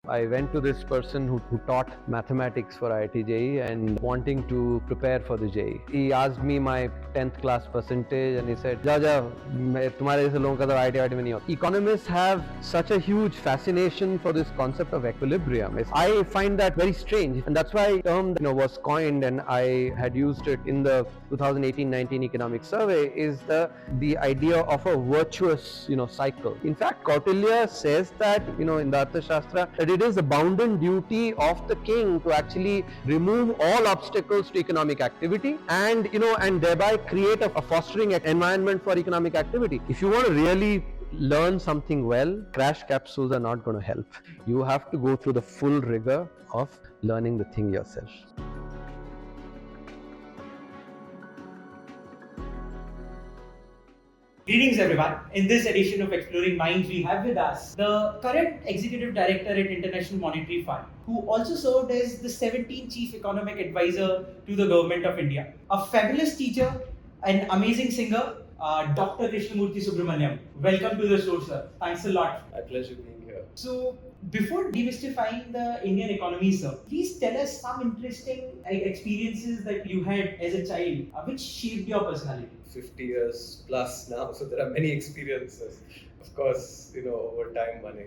I went to this person who taught mathematics for IIT JEE and wanting to prepare for the JEE. He asked me my 10th class percentage and he said, "Ja, tumhare jaise logon ka to IIT mein nahi hota." Economists have such a huge fascination for this concept of equilibrium. I find that very strange, and that's why the term was coined, and I had used it in the 2018-19 economic survey, is the idea of a virtuous cycle. In fact, Kautilya says that in the Arthashastra that it is the bounden duty of the king to actually remove all obstacles to economic activity and and thereby create a fostering environment for economic activity. If you want to really learn something well, crash capsules are not going to help. You have to go through the full rigor of learning the thing yourself. Greetings everyone. In this edition of Exploring Minds, we have with us the current Executive Director at International Monetary Fund, who also served as the 17th Chief Economic Advisor to the Government of India, a fabulous teacher, an amazing singer, Dr. Krishnamurthy Subramanian. Welcome to the show, sir. Thanks a lot. My pleasure being here. So, before demystifying the Indian economy, sir, please tell us some interesting experiences that you had as a child, which shaped your personality. 50 years plus now, so there are many experiences. Of course, over time one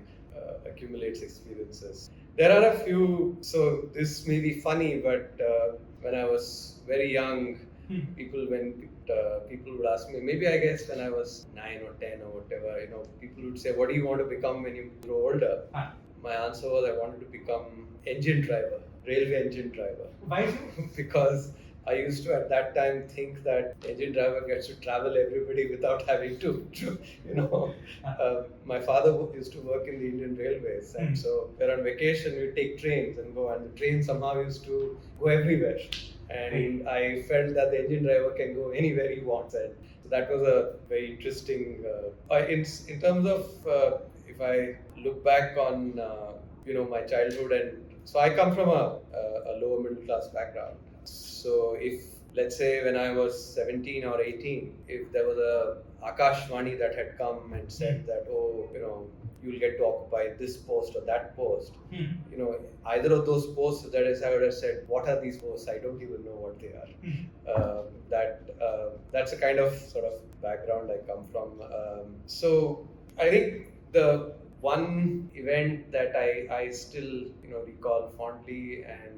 accumulates experiences. There are a few, so this may be funny, but when I was very young, people would ask me, maybe I guess when I was 9 or 10 or whatever, people would say, what do you want to become when you grow older? My answer was I wanted to become engine driver, railway engine driver. Why? Because I used to at that time think that engine driver gets to travel everybody without having to my father used to work in the Indian Railways, and so we're on vacation, we take trains and go, and the train somehow used to go everywhere, and I felt that the engine driver can go anywhere he wants, and so that was a very interesting in terms of if I look back on my childhood, and so I come from a lower middle class background. So if, let's say, when I was 17 or 18, if there was a Akashvani that had come and said that, you'll get to occupy this post or that post, either of those posts, that is, I would have said, what are these posts? I don't even know what they are. That's a kind of sort of background I come from. So I think the one event that I still recall fondly, and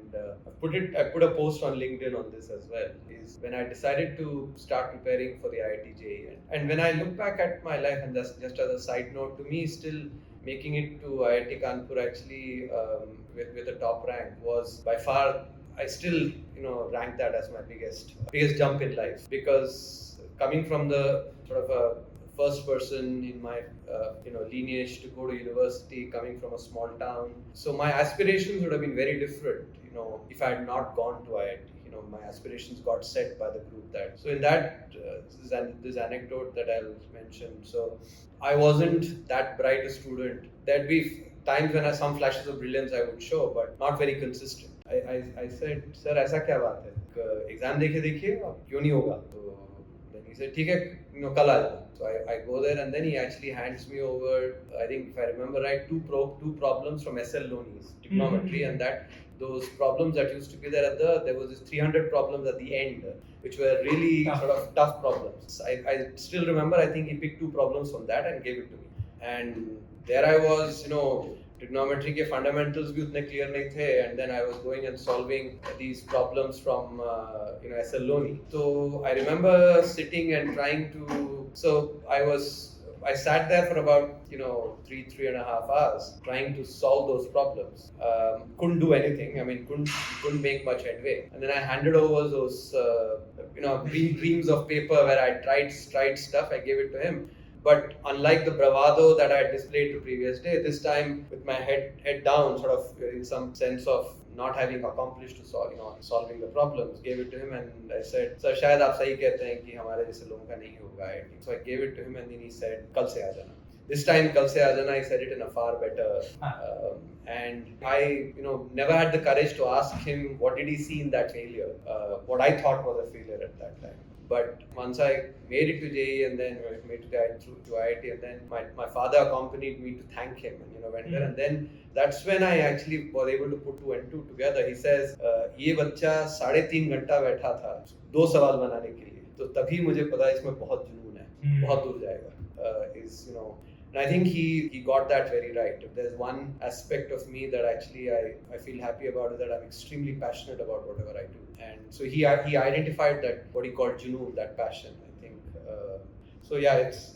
I put a post on LinkedIn on this as well, is when I decided to start preparing for the IIT JEE. And when I look back at my life, and that's just as a side note, to me still making it to IIT Kanpur actually with a top rank was by far, I still rank that as my biggest jump in life, because coming from the sort of a first person in my lineage to go to university, coming from a small town. So my aspirations would have been very different, if I had not gone to IIT. My aspirations got set by the group that. So in that, this anecdote that I'll mention. So I wasn't that bright a student. There'd be times when some flashes of brilliance I would show, but not very consistent. I said, sir, ऐसा क्या बात है? Exam देखिए, क्यों नहीं होगा? Then he said, ठीक है, कल आ जाओ. So I go there, and then he actually hands me over, I think if I remember right, two problems from SL Loni's trigonometry, and those problems that used to be there there was this 300 problems at the end, which were really sort of tough problems. I still remember, I think he picked 2 problems from that and gave it to me. And there I was, trigonometry के fundamentals भी उतने clear नहीं थे, and then I was going and solving these problems from SL Loni. So I remember sitting and trying to. So I sat there for about 3.5 hours trying to solve those problems. Couldn't do anything. I mean, couldn't make much headway. And then I handed over those reams of paper where I tried stuff. I gave it to him. But unlike the bravado that I had displayed the previous day, this time with my head down, sort of in some sense of not having accomplished to solving the problems, gave it to him, and I said, "Sir, शायद आप सही कहते हैं कि हमारे जैसे लोगों का नहीं होगा." So I gave it to him, and then he said, "कल से आ जाना." This time, "कल से आ जाना," he said it in a far better. And I, never had the courage to ask him what did he see in that failure, what I thought was a failure at that time. But once I made it to JEE and then made it to IIT, and then my father accompanied me to thank him, and went there, and then that's when I actually was able to put two and two together. He says, ये बच्चा 3.5 घंटा बैठा था 2 सवाल बनाने के लिए, तो तभी मुझे पता इसमें बहुत जुनून है, बहुत दूर जाएगा. And I think he got that very right. If there's one aspect of me that actually I feel happy about is that I'm extremely passionate about whatever I do. And so he identified that, what he called junoon, that passion, I think. So yeah, it's,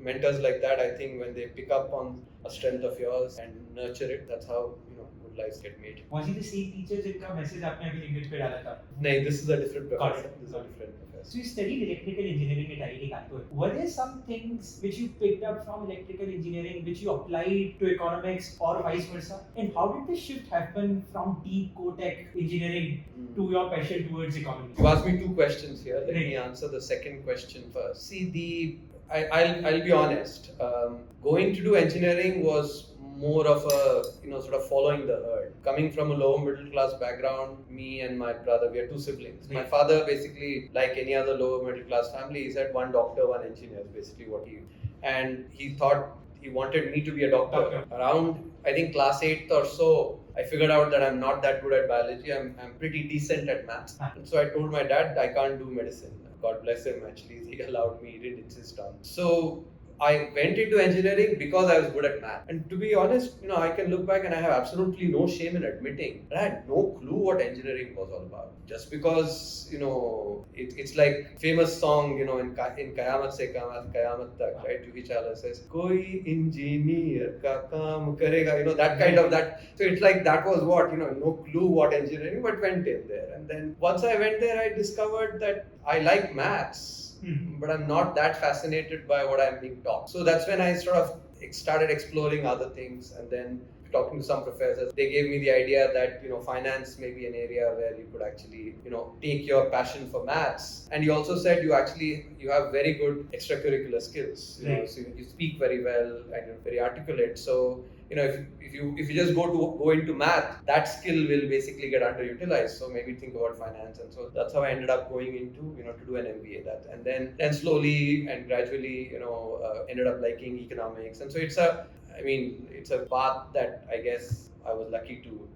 mentors like that, I think when they pick up on a strength of yours and nurture it, that's how, good lives get made. Was he the same teacher जिनका message आपने अभी LinkedIn पे डाला था? No, this is a different professor. This is a different professor. So you studied electrical engineering at IIT Kanpur. Were there some things which you picked up from electrical engineering which you applied to economics or vice versa? And how did the shift happen from deep core-tech engineering to your passion towards economics? You asked me 2 questions here. Let me answer the second question first. See, I'll be honest. Going to do engineering was more of a, sort of following the herd. Coming from a lower middle class background, me and my brother, we are 2 siblings. My father, basically, like any other lower middle class family, he said 1 doctor, 1 engineer, basically and he thought he wanted me to be a doctor. Around, I think, class 8th or so, I figured out that I'm not that good at biology. I'm pretty decent at maths. And so I told my dad I can't do medicine. God bless him, actually, he allowed me, he didn't insist on. So I went into engineering because I was good at math. And to be honest, I can look back and I have absolutely no shame in admitting that I had no clue what engineering was all about. Just because, it's like famous song, in Kayamat Se Kayamat Tak, right? Juhi Chawla says, Koi engineer ka kaam karega, that kind of that. So it's like that was what, no clue what engineering, but went in there. And then once I went there, I discovered that I like maths. But I'm not that fascinated by what I'm being taught. So that's when I sort of started exploring other things, and then talking to some professors. They gave me the idea that, finance may be an area where you could actually, take your passion for maths. And he also said you have very good extracurricular skills. So you speak very well and you're very articulate. So, if you just go into math, that skill will basically get underutilized. So maybe think about finance. And so that's how I ended up going into, to do an MBA. And then slowly and gradually, ended up liking economics. And so it's a path that I guess I was lucky to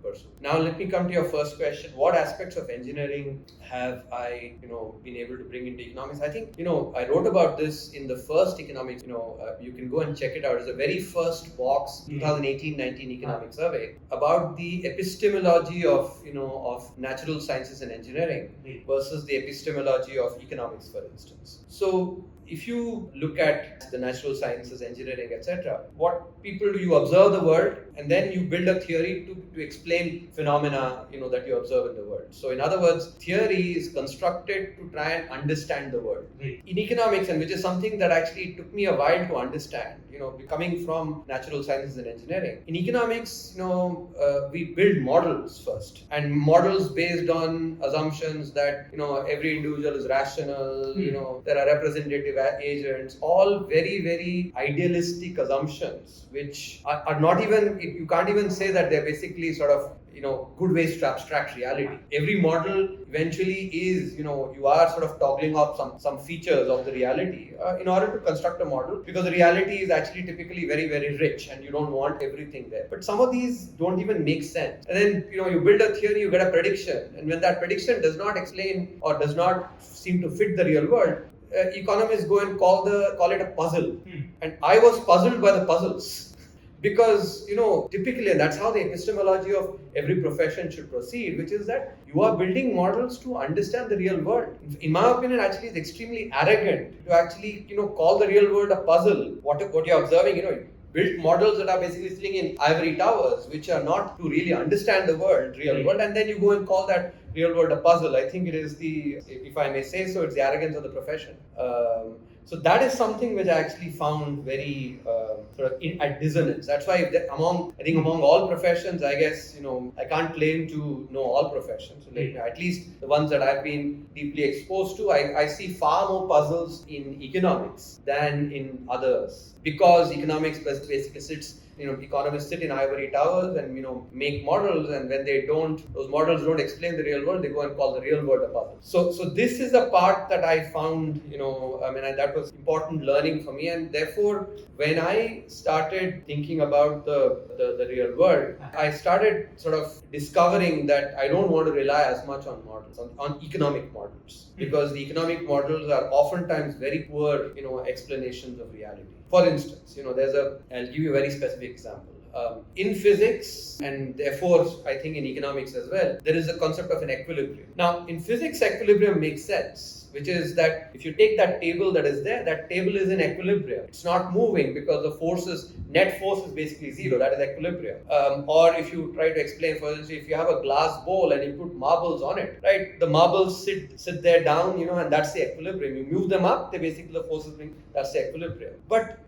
pursue. Now let me come to your first question. What aspects of engineering have I, been able to bring into economics? I think, I wrote about this in the first economics, you can go and check it out. It's the very first box, 2018-19 economic survey about the epistemology of natural sciences and engineering versus the epistemology of economics, for instance. So if you look at the natural sciences, engineering, etc., what people do, you observe the world and then you build a theory to explain phenomena, that you observe in the world. So in other words, theory is constructed to try and understand the world. In economics, and which is something that actually took me a while to understand, coming from natural sciences and engineering. In economics, we build models first, and models based on assumptions that, every individual is rational, there are representative agents, all very, very idealistic assumptions, which are not even, you can't even say that they're basically sort of, good ways to abstract reality. Every model eventually is, you are sort of toggling off some features of the reality in order to construct a model, because the reality is actually typically very, very rich and you don't want everything there. But some of these don't even make sense. And then, you build a theory, you get a prediction. And when that prediction does not explain or does not seem to fit the real world, economists go and call it a puzzle. And I was puzzled by the puzzles. Because, typically, and that's how the epistemology of every profession should proceed, which is that you are building models to understand the real world. In my opinion, actually, it's extremely arrogant to actually, call the real world a puzzle. What you're observing, built models that are basically sitting in ivory towers, which are not to really understand the real world, and then you go and call that real world a puzzle. I think it is if I may say so, it's the arrogance of the profession. So that is something which I actually found very sort of at dissonance. That's why among all professions, I guess, I can't claim to know all professions. So at least the ones that I've been deeply exposed to, I see far more puzzles in economics than in others. Because economics basically sits economists sit in ivory towers and make models, and when they don't, those models don't explain the real world, they go and call the real world a puzzle. So this is a part that I found, that was important learning for me, and therefore when I started thinking about the real world, I started sort of discovering that I don't want to rely as much on models, on economic models, because the economic models are oftentimes very poor, explanations of reality. For instance, I'll give you a very specific example. In physics, and therefore I think in economics as well, there is a concept of an equilibrium. Now, in physics, equilibrium makes sense, which is that if you take that table that is there, that table is in equilibrium. It's not moving because the net force is basically zero. That is equilibrium. Or if you try to explain, for instance, if you have a glass bowl and you put marbles on it, right? The marbles sit there down, and that's the equilibrium. You move them up, they basically the forces bring. That's the equilibrium. But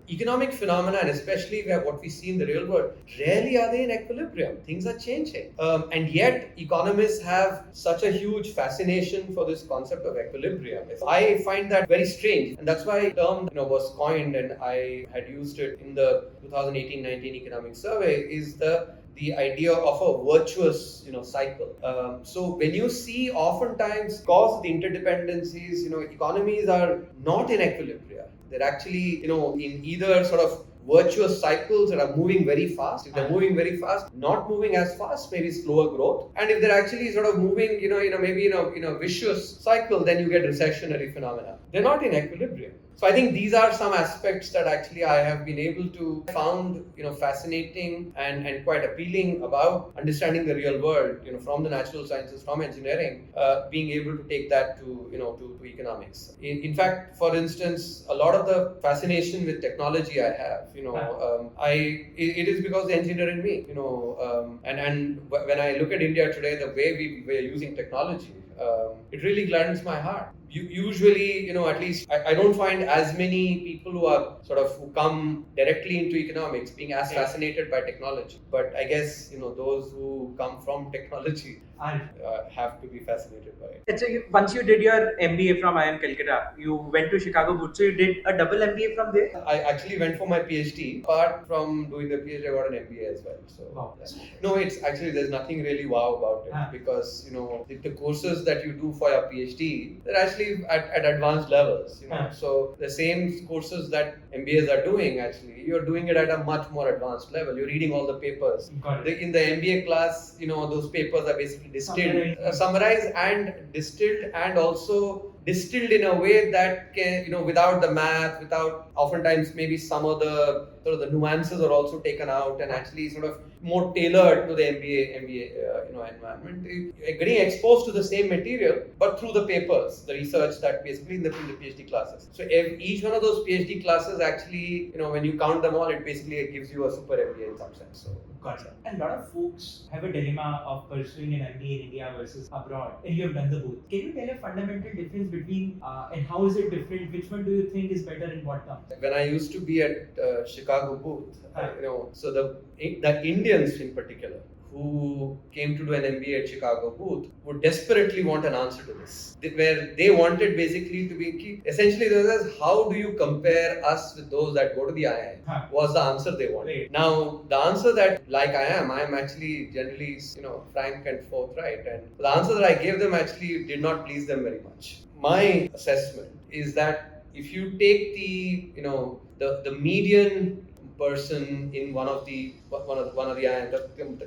economic phenomena, and especially what we see in the real world, rarely are they in equilibrium. Things are changing, and yet economists have such a huge fascination for this concept of equilibrium. I find that very strange, and that's why the term was coined, and I had used it in the 2018-19 economic survey, is the idea of a virtuous cycle. So when you see oftentimes, because of the interdependencies, economies are not in equilibrium. They're actually in either sort of virtuous cycles that are moving very fast. If they're moving very fast, not moving as fast, maybe slower growth. And if they're actually sort of moving, maybe in a vicious cycle, then you get recessionary phenomena. They're not in equilibrium. So I think these are some aspects that actually I have been able to found fascinating and quite appealing about understanding the real world, from the natural sciences, from engineering, being able to take that to economics. In fact, for instance, a lot of the fascination with technology I have, it is because the engineer in me, and when I look at India today, the way we are using technology, it really gladdens my heart. Usually, at least I don't find as many people who come directly into economics being as fascinated by technology. But I guess, those who come from technology have to be fascinated by it. So once you did your MBA from IIM Calcutta, you went to Chicago Booth. So you did a double MBA from there? I actually went for my PhD. Apart from doing the PhD, I got an MBA as well. So wow. No, it's actually, there's nothing really wow about it, because the courses that you do for your PhD, they're actually at advanced levels. So the same courses that MBAs are doing, actually, you're doing it at a much more advanced level. You're reading all the papers. In the MBA class, those papers are basically distilled, summarized and distilled, and also distilled in a way that can, without the math, without oftentimes maybe some of the sort of the nuances are also taken out, and actually sort of more tailored to the MBA environment. Getting exposed to the same material, but through the papers, the research that basically in the PhD classes. So each one of those PhD classes actually, when you count them all, it basically gives you a super MBA in some sense. So. Got it. And a lot of folks have a dilemma of pursuing an MBA in India versus abroad, and you have done the both. Can you tell a fundamental difference between, and how is it different? Which one do you think is better in what terms? When I used to be at Chicago Booth, so the Indians in particular, who came to do an MBA at Chicago Booth, would desperately want an answer to this. Where they wanted basically to be, essentially there was, how do you compare us with those that go to the IIM? Was the answer they wanted. Right. Now, the answer that, like I am actually generally, frank and forthright. And the answer that I gave them actually did not please them very much. My assessment is that if you take the median person in one of the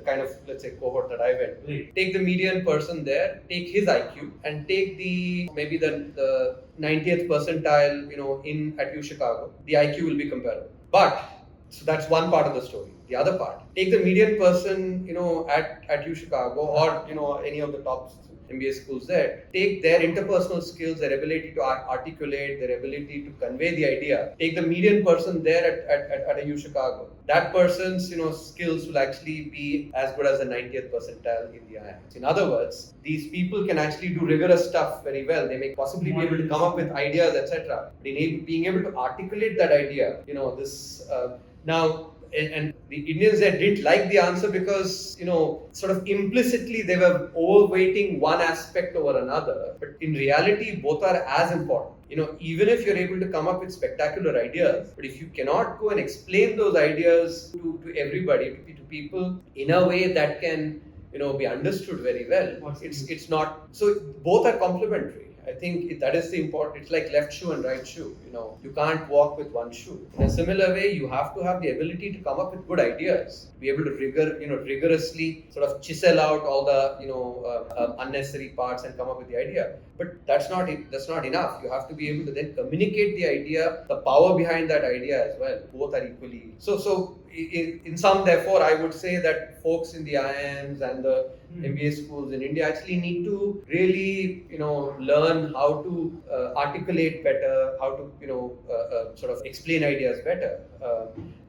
kind of, let's say, cohort that I went to, take the median person there, take his IQ, and take maybe the 90th percentile, at U Chicago, the IQ will be comparable. But so that's one part of the story. The other part, take the median person, at U Chicago or any of the top MBA schools there, take their interpersonal skills, their ability to articulate, their ability to convey the idea. Take the median person there at a U Chicago. That person's skills will actually be as good as the 90th percentile in the IIM. In other words, these people can actually do rigorous stuff very well. They may possibly be able to come up with ideas, etc. Being able to articulate that idea, now and the Indians there didn't like the answer because, sort of implicitly they were overweighting one aspect over another. But in reality, both are as important. Even if you're able to come up with spectacular ideas, but if you cannot go and explain those ideas to everybody, to people in a way that can, be understood very well, it's not. So both are complementary. I think that is the important. It's like left shoe and right shoe. You can't walk with one shoe. In a similar way, you have to have the ability to come up with good ideas, be able to rigorously sort of chisel out all the unnecessary parts and come up with the idea. But that's not enough. You have to be able to then communicate the idea, the power behind that idea as well. Both are equally. So in sum, therefore, I would say that folks in the IIMs and the MBA schools in India actually need to really, learn how to articulate better, how to, sort of explain ideas better.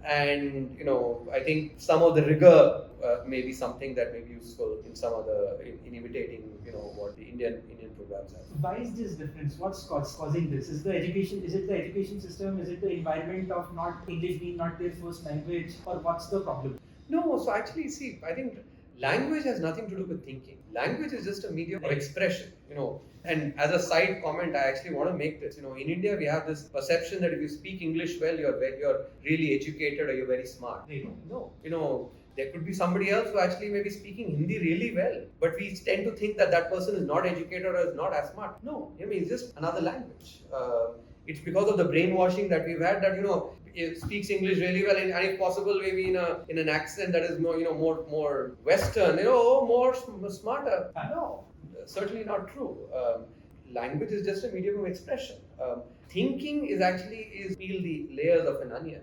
And I think some of the rigor may be something that may be useful in some of in imitating, what the Indian programs have. Why is this difference? What's causing this? Is it the education system? Is it the environment of not English being not their first language? Or what's the problem? No, so actually, see, I think language has nothing to do with thinking. Language is just a medium of expression, And as a side comment, I actually want to make this. In India, we have this perception that if you speak English well, you're really educated or you're very smart. No, there could be somebody else who actually may be speaking Hindi really well, but we tend to think that person is not educated or is not as smart. No, it's just another language. It's because of the brainwashing that we've had that it speaks English really well, and if possible, maybe in an accent that is more Western, more smarter. No, certainly not true. Language is just a medium of expression. Thinking is peel the layers of an onion.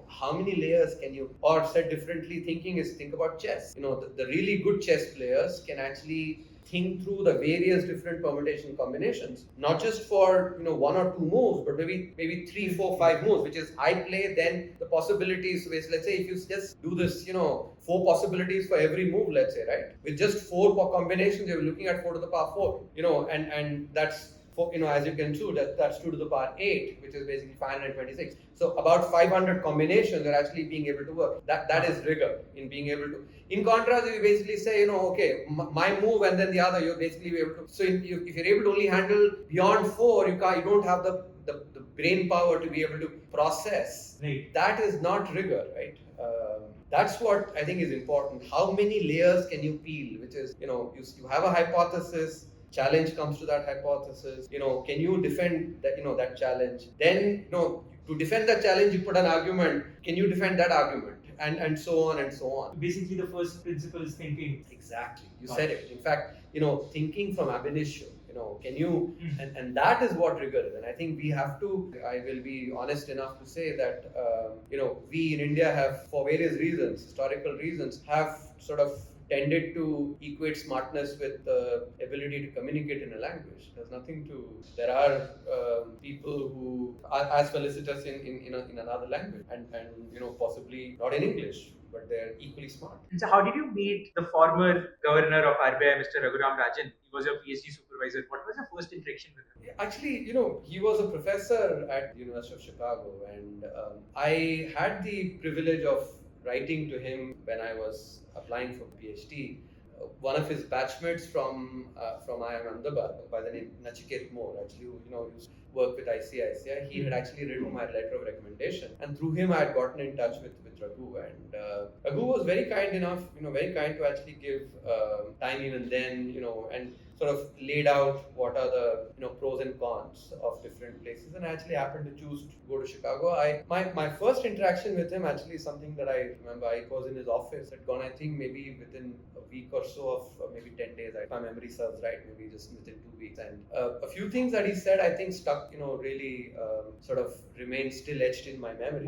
How many layers can you, or said differently, think about chess. The really good chess players can actually think through the various different permutation combinations, not just for one or two moves, but maybe 3, 4, 5 moves, which is I play, then the possibilities. Let's say if you just do this, 4 possibilities for every move, let's say, right? With just 4 combinations, you're looking at 4 to the power 4, and that's as you can see, that's 2 to the power 8, which is basically 526. So about 500 combinations are actually being able to work. That is rigor in being able to. In contrast, if you basically say, okay, my move and then the other, you're basically able to. So if you're able to only handle beyond 4, you don't have the brain power to be able to process. Right. That is not rigor, right? That's what I think is important. How many layers can you peel? Which is, you have a hypothesis. Challenge comes to that hypothesis. Can you defend that challenge? Then, to defend that challenge, you put an argument. Can you defend that argument? And so on and so on. Basically, the first principle is thinking. Exactly. You said it. In fact, thinking from ab initio. Can you? And that is what rigor is. And I think we have to. I will be honest enough to say that we in India have, for various reasons, historical reasons, have sort of tended to equate smartness with the ability to communicate in a language. There's nothing to. There are people who are as felicitous in another language, and possibly not in English, but they're equally smart. And so, how did you meet the former governor of RBI, Mr. Raghuram Rajan? He was your PhD supervisor. What was your first interaction with him? Actually, he was a professor at the University of Chicago, and I had the privilege of writing to him when I was applying for PhD. One of his batchmates from IIM Ahmedabad by the name Nachiket Moore, actually, used to work with ICICI. He had actually written my letter of recommendation, and through him I had gotten in touch with Raghu, and Raghu was very kind enough, very kind to actually give time even then, and sort of laid out what are the pros and cons of different places, and I actually happened to choose to go to Chicago. My first interaction with him actually is something that I remember. I was in his office, had gone, I think maybe within a week or so of maybe 10 days, if my memory serves right, maybe just within 2 weeks. And a few things that he said, I think stuck, really sort of remained still etched in my memory.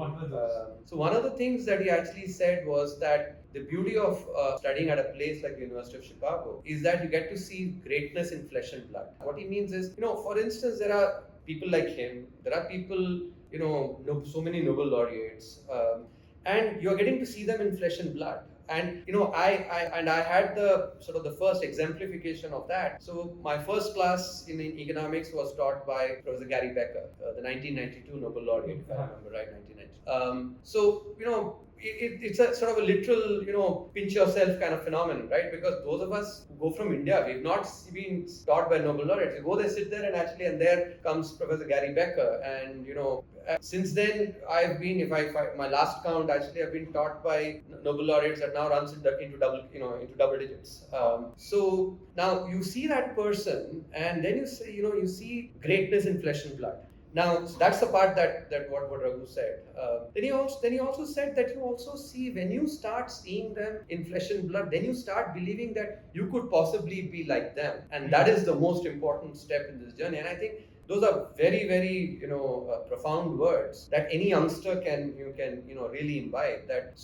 So one of the things that he actually said was that the beauty of studying at a place like the University of Chicago is that you get to see greatness in flesh and blood. What he means is, for instance, there are people like him, there are people, so many Nobel laureates, and you're getting to see them in flesh and blood. And I had the sort of the first exemplification of that. So my first class in economics was taught by Professor Gary Becker, the 1992 Nobel laureate, if I remember right, 1992. So it's a sort of a literal, pinch yourself kind of phenomenon, right? Because those of us who go from India, we've not been taught by Nobel laureates. You go there, sit there, and there comes Professor Gary Becker, and since then I've been, if my last count, actually I've been taught by Nobel laureates that now runs into double digits. So now you see that person, and then you see greatness in flesh and blood. Now, so that's the part that what Raghu said. Then he also said that you also see, when you start seeing them in flesh and blood, then you start believing that you could possibly be like them, and that is the most important step in this journey. And I think those are very, very profound words that any youngster can really imbibe. That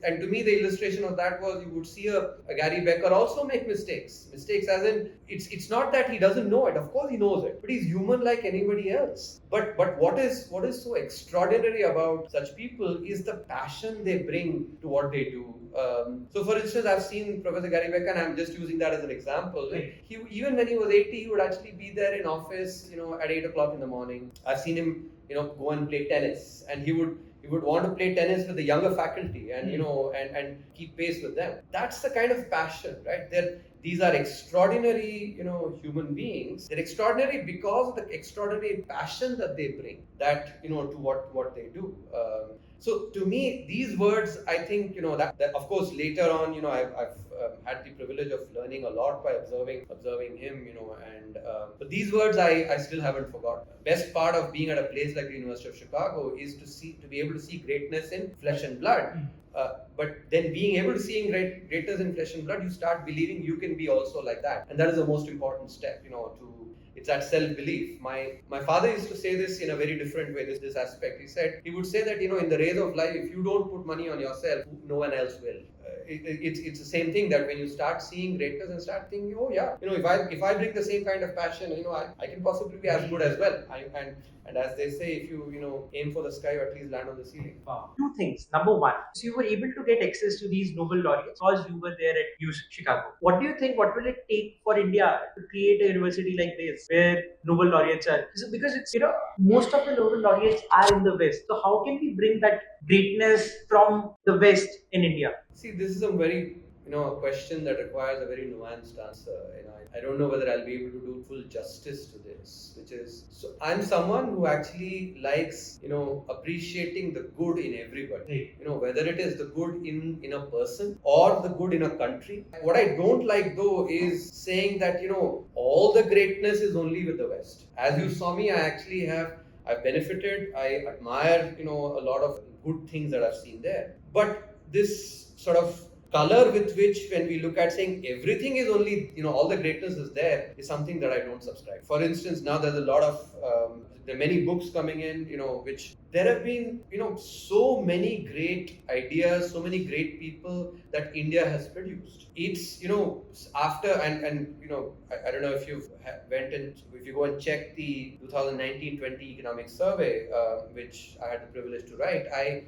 and to me the illustration of that was, you would see a Gary Becker also make mistakes as in, it's not that he doesn't know it. Of course he knows it, but he's human like anybody else. But what is so extraordinary about such people is the passion they bring to what they do. So for instance, I've seen Professor Gary Becker, and I'm just using that as an example. He, even when he was 80, he would actually be there in office, at 8 o'clock in the morning. I've seen him, go and play tennis, and he would want to play tennis with the younger faculty, and and keep pace with them. That's the kind of passion, right? These are extraordinary, human beings. They're extraordinary because of the extraordinary passion that they bring, that to what they do. So to me, these words, I think, that of course later on, I've had the privilege of learning a lot by observing him, but these words I still haven't forgotten. Best part of being at a place like the University of Chicago is to be able to see greatness in flesh and blood. But then being able to see greatness in flesh and blood, you start believing you can be also like that, and that is the most important step. It's that self-belief. My father used to say this in a very different way. This aspect. He would say that in the race of life, if you don't put money on yourself, no one else will. It's the same thing, that when you start seeing greatness and start thinking, oh yeah, if I bring the same kind of passion, I can possibly be as good as well. And as they say, if you aim for the sky, or at least land on the ceiling. Wow. Two things. Number one, so you were able to get access to these Nobel laureates because you were there at Chicago. What do you think? What will it take for India to create a university like this, where Nobel laureates are? Because it's most of the Nobel laureates are in the West. So how can we bring that greatness from the West in India? See, this is a very a question that requires a very nuanced answer. I don't know whether I'll be able to do full justice to this, which is, so I'm someone who actually likes, appreciating the good in everybody. Whether it is the good in a person or the good in a country. What I don't like though is saying that, all the greatness is only with the West. As you saw me, I've benefited. I admire, a lot of good things that I've seen there. But this sort of color with which, when we look at saying everything is only, all the greatness is there, is something that I don't subscribe. For instance, now there's a lot of, there are many books coming in, which there have been, so many great ideas, so many great people that India has produced. It's, after, and I don't know if you've if you go and check the 2019-20 economic survey, which I had the privilege to write, I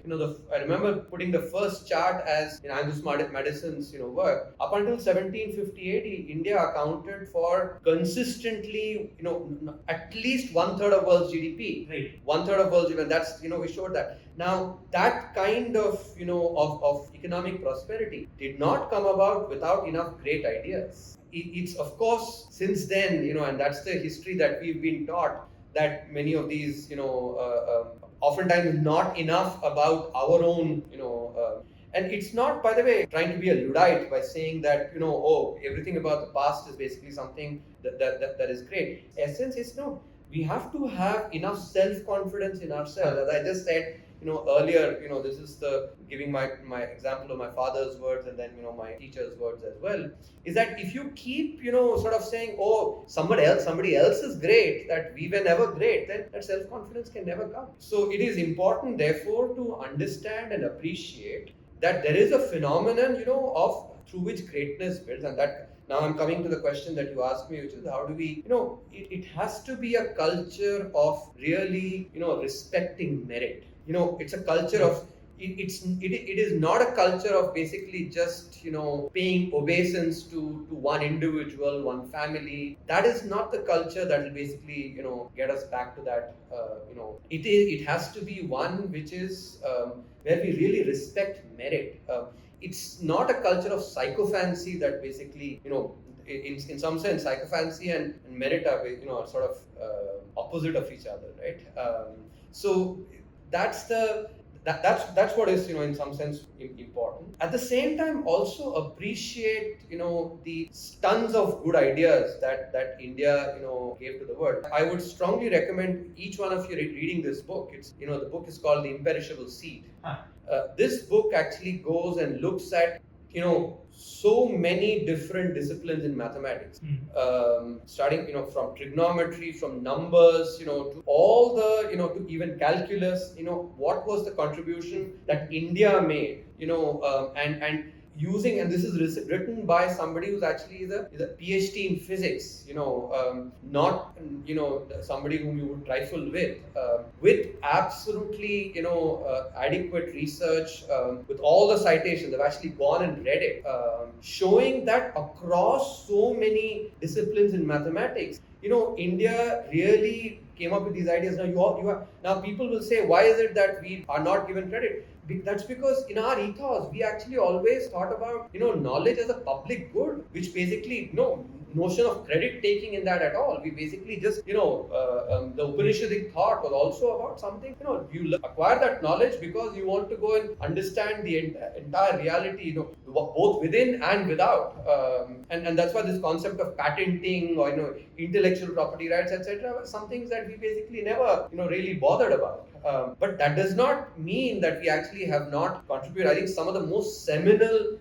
remember putting the first chart as in Anglo Madison's, work. Up until 1750-80, India accounted for consistently, at least 1/3 of world's GDP. Right. 1/3 of world's GDP, and that's, we showed that. Now, that kind of, of economic prosperity did not come about without enough great ideas. It's of course, since then, and that's the history that we've been taught, that many of these, oftentimes not enough about our own, and it's not, by the way, trying to be a Luddite by saying that, everything about the past is basically something that is great. Essence is, no, we have to have enough self-confidence in ourselves. As I just said, earlier, this is giving my example of my father's words, and then, my teacher's words as well, is that if you keep, sort of saying, oh, somebody else is great, that we were never great, then that self-confidence can never come. So it is important, therefore, to understand and appreciate that there is a phenomenon, of through which greatness builds, and that now I'm coming to the question that you asked me, which is how do we, it has to be a culture of really, respecting merit. It's a culture of, it is not a culture of basically just, paying obeisance to one individual, one family. That is not the culture that will basically, get us back to that, it has to be one which is, where we really respect merit. It's not a culture of psychophancy that basically, in some sense, psychophancy and merit are, sort of opposite of each other, right? So that's that's what is, in some sense important. At the same time, also appreciate, the tons of good ideas that India, gave to the world. I would strongly recommend each one of you reading this book. It's, the book is called The Imperishable Seed. This book actually goes and looks at, so many different disciplines in mathematics, starting, from trigonometry, from numbers, to all the, to even calculus, what was the contribution that India made, and using, and this is written by somebody who's actually is a PhD in physics, not, somebody whom you would trifle with absolutely, adequate research, with all the citations. I've actually gone and read it, showing that across so many disciplines in mathematics, India really came up with these ideas. Now people will say, why is it that we are not given credit? That's because in our ethos, we actually always thought about, knowledge as a public good, which basically, no notion of credit taking in that at all. We basically just, the Upanishadic thought was also about something, you acquire that knowledge because you want to go and understand the entire reality, both within and without. And that's why this concept of patenting or, intellectual property rights, etc., were some things that we basically never, really bothered about. But that does not mean that we actually have not contributed. I think some of the most seminal,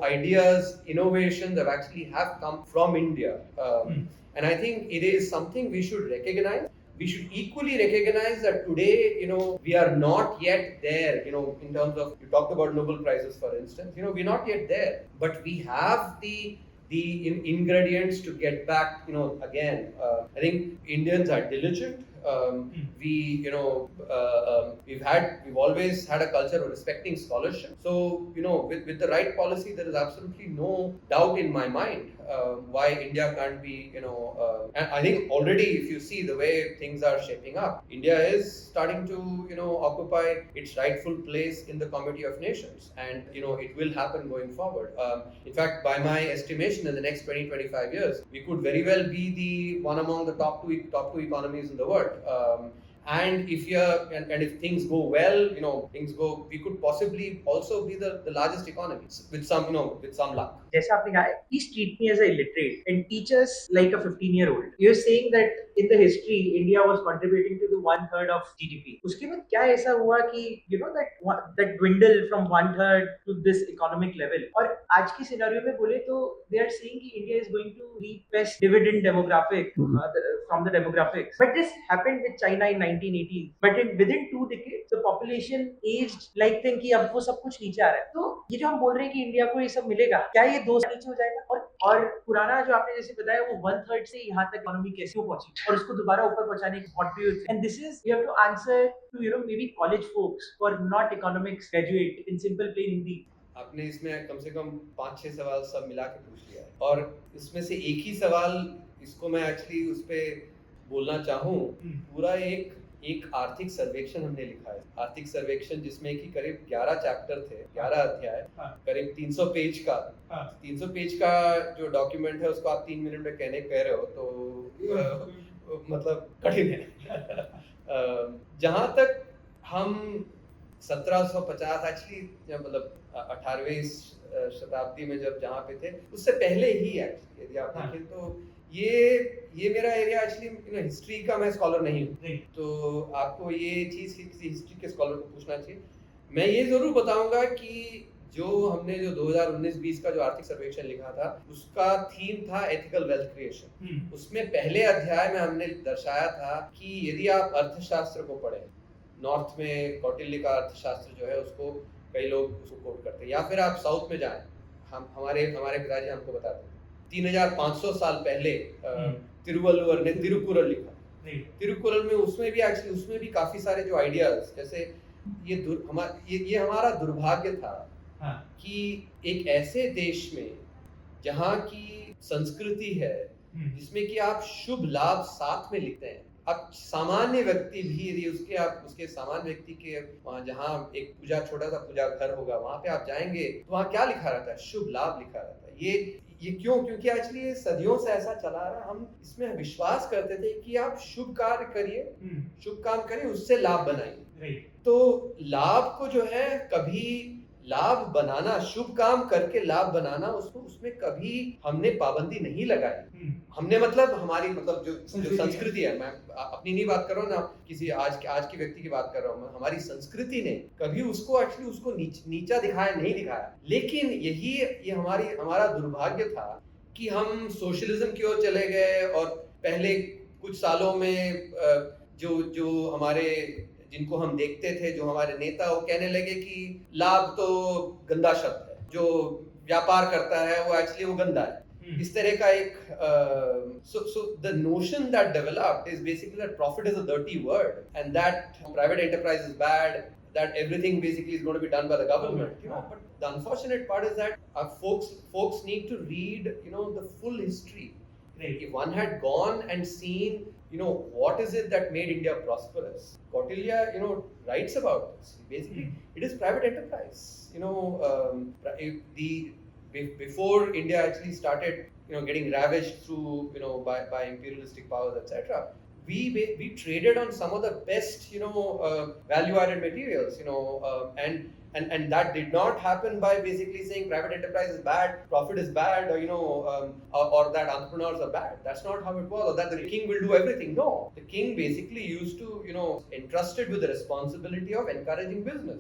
ideas, innovations have come from India. And I think it is something we should recognize. We should equally recognize that today, we are not yet there, in terms of, you talked about Nobel Prizes, for instance, we're not yet there, but we have the ingredients to get back, again. I think Indians are diligent. We've always had a culture of respecting scholarship. So, with the right policy, there is absolutely no doubt in my mind why India can't be, and I think already if you see the way things are shaping up, India is starting to, occupy its rightful place in the Committee of Nations, and, it will happen going forward. In fact, by my estimation, in the next 20-25 years, we could very well be the one among the top two economies in the world. And if things go well, we could possibly also be the largest economy with some luck. जैसा आपने कहा, please treat me as an illiterate and teach us like a 15-year-old. You're saying that in the history, India was contributing to the 1/3 of GDP. उसके बाद क्या ऐसा हुआ कि that dwindled from 1/3 to this economic level? और आज की scenario में बोले तो they are saying कि India is going to reap best dividend demographic from the demographics. But this happened with China in 1980s. But within 2 decades, the population aged like thing कि अब वो सब कुछ नीचे आ रहा है. तो ये जो हम बोल रहे हैं कि इंडिया को ये सब मिलेगा, क्या ये 2 से नीचे हो जाएगा? और पुराना जो आपने जैसे बताया वो 1/3 से यहाँ तक इकोनॉमी कैसे पहुंची और उसको दोबारा ऊपर पहुंचाने की what do you think? And this is you have to answer to maybe college folks who are not economics graduate in simple plain Hindi. आपने इसमें कम से कम 5-6 सवाल सब मिला के पूछ लिया है, और इसमें से एक ही सवाल, इसको मैं एक्चुअली उस पे बोलना चाहूँ, पूरा एक आर्थिक सर्वेक्षण हमने लिखा है, आर्थिक सर्वेक्षण जिसमें कि करीब 11 चैप्टर थे, 11 अध्याय, करीब 300 पेज का 300 पेज का जो डॉक्यूमेंट है उसको आप 3 मिनट में कह रहे हो तो मतलब कठिन है। जहाँ तक हम 1750 एक्चुअली मतलब 18वीं शताब्दी में जहाँ पे थे, उससे पहले ही एक्चुअली यदि आप देखें तो ये मेरा एरिया एक्चुअली हिस्ट्री का मैं स्कॉलर नहीं हूँ, तो आपको ये चीज़ किसी हिस्ट्री के स्कॉलर को पूछना चाहिए। मैं ये जरूर बताऊंगा कि जो हमने जो 2019-20 का जो आर्थिक सर्वेक्षण लिखा था उसका थीम था एथिकल वेल्थ क्रिएशन। उसमें पहले अध्याय में हमने दर्शाया था कि यदि आप अर्थशास्त्र को पढ़ें, नॉर्थ में कौटिल्य का अर्थशास्त्र जो है उसको कई लोग उसको कोट करते हैं, या फिर आप साउथ में जाएं, हमारे पिताजी हमको बताते हैं 3500 साल पहले तिरुवल्लुवर ने तिरुकुरल लिखा। तिरुकुरल में उसमें भी काफी सारे जो आइडियाज, जैसे ये हमारा दुर्भाग्य था कि एक ऐसे देश में जहाँ की संस्कृति है जिसमें कि आप शुभ लाभ साथ में लिखते हैं, अब सामान्य व्यक्ति भी यदि उसके आप उसके सामान्य व्यक्ति के वहाँ जहाँ एक पूजा छोटा सा पूजा घर होगा वहाँ पे आप जाएंगे तो वहाँ क्या लिखा रहता है? शुभ लाभ लिखा रहता है। ये क्यों? क्योंकि एक्चुअली ये सदियों से ऐसा चला आ रहा है। हम इसमें विश्वास करते थे कि आप शुभ कार्य करिए, शुभ काम करिए, उससे लाभ बनाइए। तो लाभ को जो है कभी लाभ बनाना, शुभ काम करके लाभ बनाना, उसको उसमें कभी हमने पाबंदी नहीं लगाई। हमने मतलब हमारी मतलब जो संस्कृति है, मैं अपनी नहीं बात कर रहा हूँ ना, किसी आज की व्यक्ति की बात कर रहा हूँ, हमारी संस्कृति ने कभी उसको एक्चुअली उसको नीचा दिखाया नहीं दिखाया। लेकिन ये हमारा दुर्भाग्य था कि हम सोशलिज्म की ओर चले गए और पहले कुछ सालों में जो हमारे जिनको हम देखते थे, जो हमारे नेता, वो कहने लगे कि लाभ तो गंदा शब्द है, जो व्यापार करता है वो एक्चुअली वो गंदा है। इस तरह का एक so the notion that developed is basically that profit is a dirty word and that private enterprise is bad, that everything basically is going to be done by the government, you know. But the unfortunate part is that folks need to read, you know, the full history. If one had gone and seen, you know, what is it that made India prosperous, Kautilya, you know, writes about this. Basically, it is private enterprise. You know, before India actually started, you know, getting ravaged through, you know, by imperialistic powers, etc. We traded on some of the best, you know, value-added materials, you know, and that did not happen by basically saying private enterprise is bad, profit is bad, or, you know, or that entrepreneurs are bad. That's not how it was, or that the king will do everything. No, the king basically used to, you know, entrusted with the responsibility of encouraging business.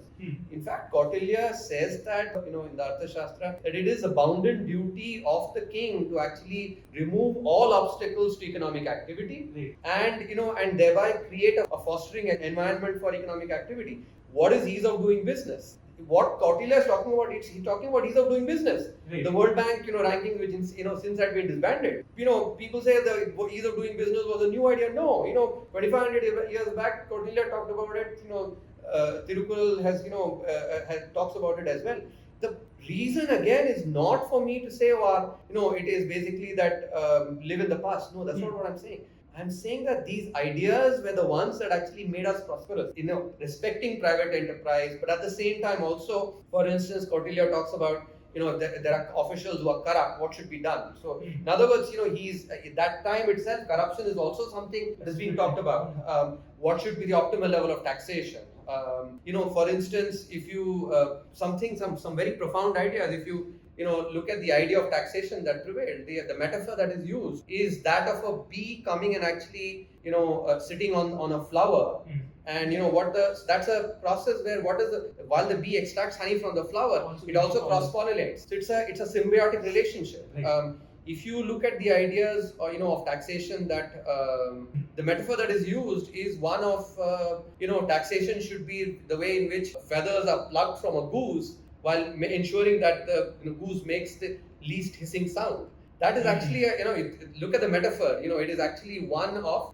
In fact, Kautilya says that, you know, in the Arthashastra, that it is a bounden duty of the king to actually remove all obstacles to economic activity, and, you know, and thereby create a fostering environment for economic activity. What is ease of doing business? What Kautilya is talking about, he's talking about ease of doing business. The World Bank, you know, ranking, which, you know, since had been disbanded. You know, people say the ease of doing business was a new idea. No, you know, 2500 years back, Kautilya talked about it. You know, Tirukkural has, you know, talks about it as well. The reason again is not for me to say, or, you know, it is basically that live in the past. No, that's not what I'm saying. I'm saying that these ideas were the ones that actually made us prosperous, you know, respecting private enterprise, but at the same time also, for instance, Kautilya talks about, you know, there are officials who are corrupt, what should be done? So, in other words, you know, at that time itself, corruption is also something that is being talked about. What should be the optimal level of taxation? You know, for instance, if you, some very profound ideas, if you know, look at the idea of taxation that prevailed. The metaphor that is used is that of a bee coming and actually, you know, sitting on a flower. And, you know, that's a process where while the bee extracts honey from the flower, it also cross-pollinates. So it's a symbiotic relationship. If you look at the ideas, you know, of taxation, that the metaphor that is used is one of, you know, taxation should be the way in which feathers are plucked from a goose, while ensuring that the goose makes the least hissing sound. That is actually, you know, look at the metaphor, you know, it is actually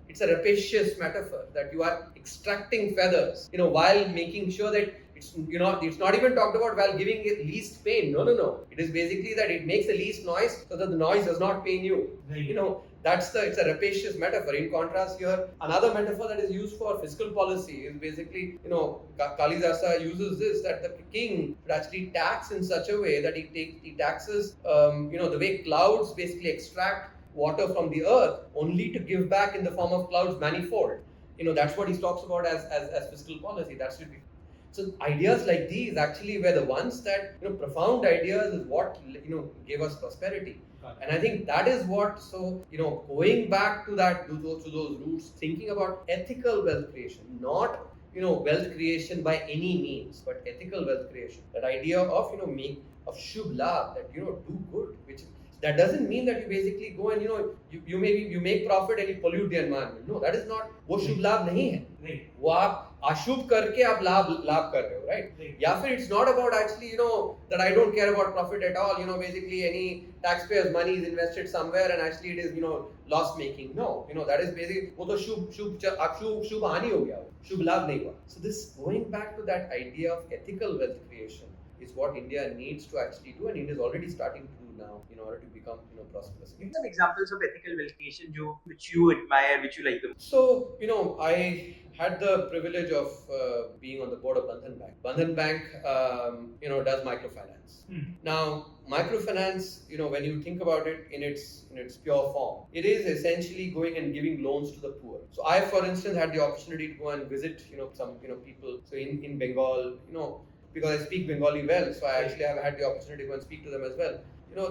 it's a rapacious metaphor, that you are extracting feathers, you know, while making sure that it's, you know, it's not even talked about while giving it least pain. No. It is basically that it makes the least noise so that the noise does not pain you. You know, it's a rapacious metaphor. In contrast here, another metaphor that is used for fiscal policy is basically, you know, Kalidasa uses this, that the king should actually tax in such a way that he taxes, you know, the way clouds basically extract water from the earth only to give back in the form of clouds manifold. You know, that's what he talks about as fiscal policy. That should be. So ideas like these actually were the ones that, you know, profound ideas is what, you know, gave us prosperity. And I think that is what, so, you know, going back to those roots, thinking about ethical wealth creation, not, you know, wealth creation by any means, but ethical wealth creation. That idea of, you know, of shubh labh, that, you know, do good, which that doesn't mean that you basically go and, you know, you make profit and you pollute the environment. No, that is not, वो शुभ लाभ नहीं है, वो आप अशुभ करके आप लाभ कर रहे हो, right? या फिर it's not about actually, you know, that I don't care about profit at all, you know, basically any taxpayers' money is invested somewhere and actually it is, you know, loss making. No, you know, that is basically वो तो शुभ हानि हो गया, शुभ लाभ नहीं हुआ. So this, going back to that idea of ethical wealth creation, is what India needs to actually do, and India is already starting to do now in order to become prosperous. Give some examples of ethical wealth creation which you admire, which you like the most. So, I had the privilege of being on the board of Bandhan Bank. Bandhan Bank, does microfinance. Now, microfinance, when you think about it in its pure form, it is essentially going and giving loans to the poor. So, I, for instance, had the opportunity to go and visit, some, people. So, in Bengal, because I speak Bengali well, so I actually have had the opportunity to go and speak to them as well.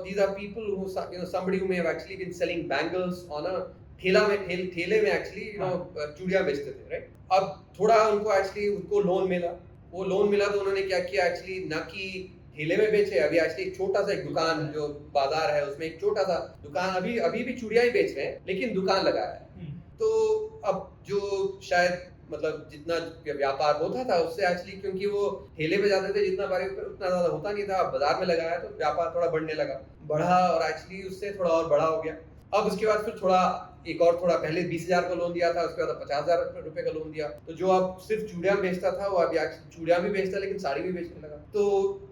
These are people who, somebody who may have actually been selling bangles on a ठेले में actually चूड़ियां बेचते थे, right? अब थोड़ा उनको actually उनको loan मिला तो उन्होंने क्या किया एक्चुअली, ना कि ठेले में बेचे, अभी एक्चुअली एक छोटा सा एक दुकान जो बाजार है उसमें एक छोटा सा दुकान अभी भी चूड़ियां ही बेच रहे हैं, लेकिन दुकान लगाया है। तो अब जो शायद मतलब जितना व्यापार होता था उससे एक्चुअली, क्योंकि वो ठेले पे जाते थे जितना बारी उतना ज्यादा होता नहीं था, बाजार में लगाया तो व्यापार थोड़ा बढ़ा और एक्चुअली उससे थोड़ा और बड़ा हो गया। अब उसके बाद फिर थोड़ा पहले 20,000 का लोन दिया था, उसके बाद 50,000 रुपए का लोन दिया। तो जो अब सिर्फ चूड़ियां बेचता था वो अभी चूड़ियां भी बेचता लेकिन साड़ी भी बेचने लगा। तो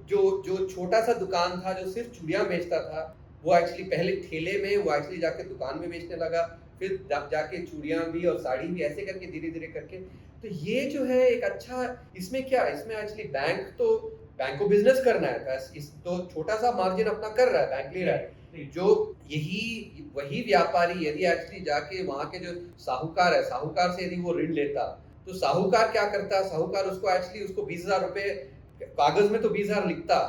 जो छोटा सा दुकान था जो सिर्फ चूड़ियां बेचता था, वो एक्चुअली पहले ठेले में वो एक्चुअली जाके दुकान में बेचने लगा, फिर जाके चूड़ियां भी और साड़ी भी, ऐसे करके धीरे धीरे करके। तो ये जो है एक अच्छा, इसमें एक्चुअली बैंक को बिजनेस करना है, तो छोटा सा मार्जिन अपना कर रहा है, बैंक ले रहा है। जो वही व्यापारी यदि एक्चुअली जाके वहां के जो साहूकार से यदि वो ऋण लेता, तो साहूकार क्या करता, साहूकार उसको 20,000 रुपए, कागज में तो 20,000 लिखता,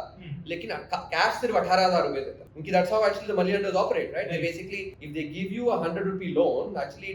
लेकिन कैश सिर्फ 18,000 रुपए देता, क्योंकि that's how actually the money lenders operate, right? They basically, if they give you a 100 rupee loan, actually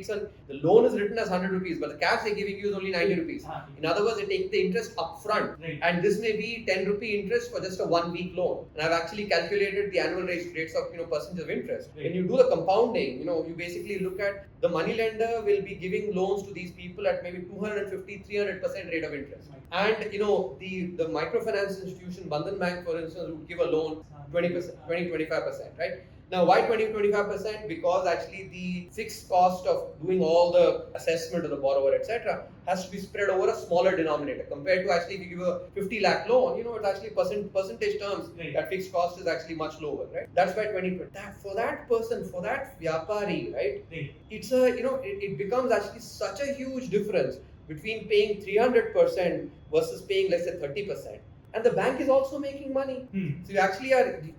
the loan is written as 100 rupees, but the cash they're giving you is only 90 rupees. In other words, they take the interest up front, and this may be 10 rupee interest for just a 1 week loan. And I've actually calculated the annual rates of percentage of interest. When you do the compounding, you basically look at the money lender will be giving loans to these people at maybe 250-300% rate of interest. And the microfinance institution, Bandhan Bank, for instance, would give a loan 20-25%, right? Now, why 20-25%? Because actually the fixed cost of doing all the assessment of the borrower, etc., has to be spread over a smaller denominator compared to actually if you give a 50 lakh loan, it's actually percentage terms, that fixed cost is actually much lower, right? That's why 20%. For that person, for that vyapari, right? It's it becomes actually such a huge difference between paying 300% versus paying, let's say, 30%. And the bank is also making money. So you actually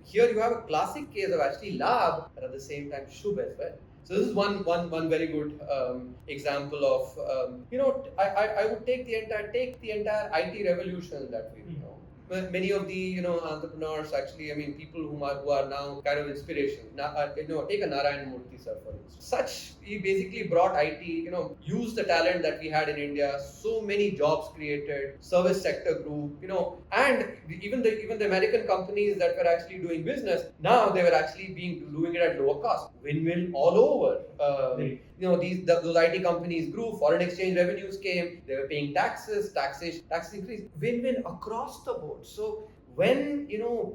you have a classic case of actually labh, but at the same time shubh as well. So this is one very good example of I would take the entire IT revolution that we know. Many of the entrepreneurs actually, people who are now kind of inspiration. Take a Narendra Modi sir for instance. He basically brought IT, used the talent that we had in India, so many jobs created, service sector grew, and even the American companies that were actually doing business, now they were actually doing it at lower cost. Win-win all over. Those IT companies grew, foreign exchange revenues came, they were paying taxes increased, win-win across the board. So when